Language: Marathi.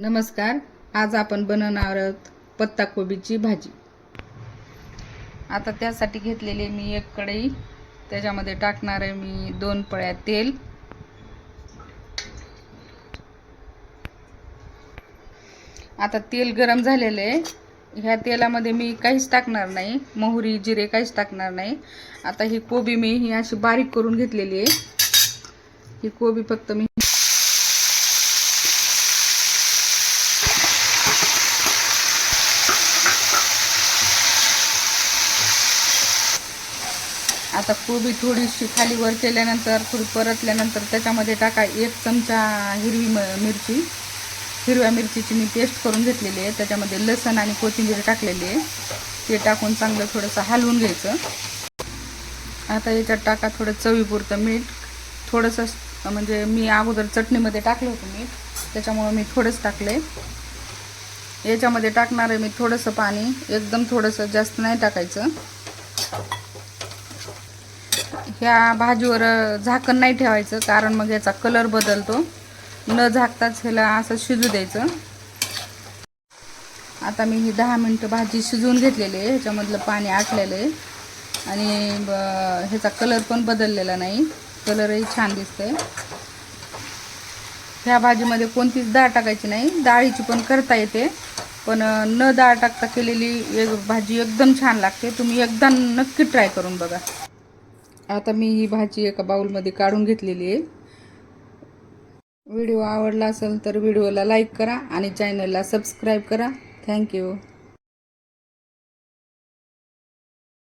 नमस्कार. आज आपण बनवणार आहोत पत्ताकोबीची भाजी. आता त्यासाठी घेतलेले मी एक कढई, त्याच्यामध्ये टाकणार आहे मी 2 पळ्या तेल. आता तेल गरम झालेले आहे. ह्या तेलामध्ये मी काहीच टाकणार नाही, मोहरी जिरे काहीच टाकणार नाही. आता ही कोबी मी ही अशी बारीक करून घेतलेली आहे. ही कोबी फक्त मी आता कोबी थोडीशी खाली वर केल्यानंतर थोडी परतल्यानंतर त्याच्यामध्ये टाका 1 चमचा हिरव्या मिरचीची मी पेस्ट करून घेतलेली आहे. त्याच्यामध्ये लसण आणि कोथिंबीर टाकलेली आहे. ते टाकून चांगलं थोडंसं हलवून घ्यायचं. आता याच्यात टाका थोडं चवीपुरतं मीठ. थोडंसं म्हणजे मी अगोदर चटणीमध्ये टाकलं होतं मीठ, त्याच्यामुळे मी थोडंच टाकले. याच्यामध्ये टाकणार आहे मी थोडंसं पाणी, एकदम थोडंसं, जास्त नाही टाकायचं. ह्या भाजीवर झाकण नाही ठेवायचं, कारण मग याचा कलर बदलतो. न झाकताच ह्याला असं शिजू द्यायचं. आता मी ही 10 मिनिटं भाजी शिजवून घेतलेली आहे. ह्याच्यामधलं पाणी आटलेलं आहे आणि ह्याचा कलर पण बदललेला नाही, कलरही छान दिसतंय. ह्या भाजीमध्ये कोणतीच डाळ टाकायची नाही. डाळीची पण करता येते, पण न डाळ टाकता केलेली भाजी एकदम छान लागते. तुम्ही एकदा नक्की ट्राय करून बघा. आता मी ही भाजी एका बाउलमध्ये काढून घेतलेली आहे. व्हिडिओ आवडला असेल तर व्हिडिओला लाईक करा आणि चॅनलला सबस्क्राईब करा. थँक्यू.